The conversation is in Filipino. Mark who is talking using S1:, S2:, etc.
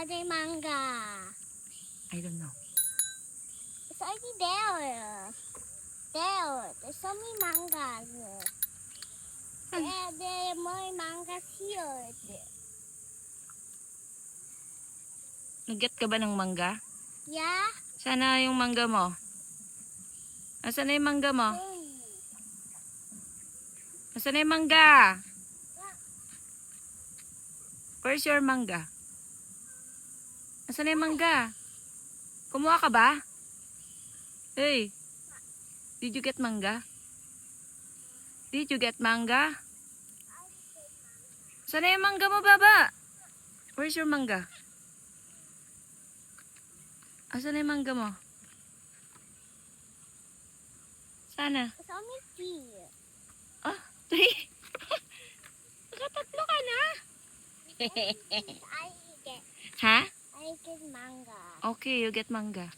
S1: are the manga?
S2: I don't know.
S1: It's already there. There. There's so many mangas. There are more mangas here.
S2: Nag-get ka ba ng mangga?
S1: Yeah?
S2: Sana yung mangga mo. Asan na yung mangga mo? Asan na yung mangga? Where's your mangga? Asan na yung mangga? Kumuha ka ba? Hey, did you get mangga? Did you get mangga? Asan na yung mangga mo, baba? Where's your mangga? Asan na yung mangga mo? Sana.
S1: It's only 3.
S2: Ah, 3? Nakatatlo ka na.
S1: I get
S2: Ha?
S1: I get manga.
S2: Okay, you get mangga.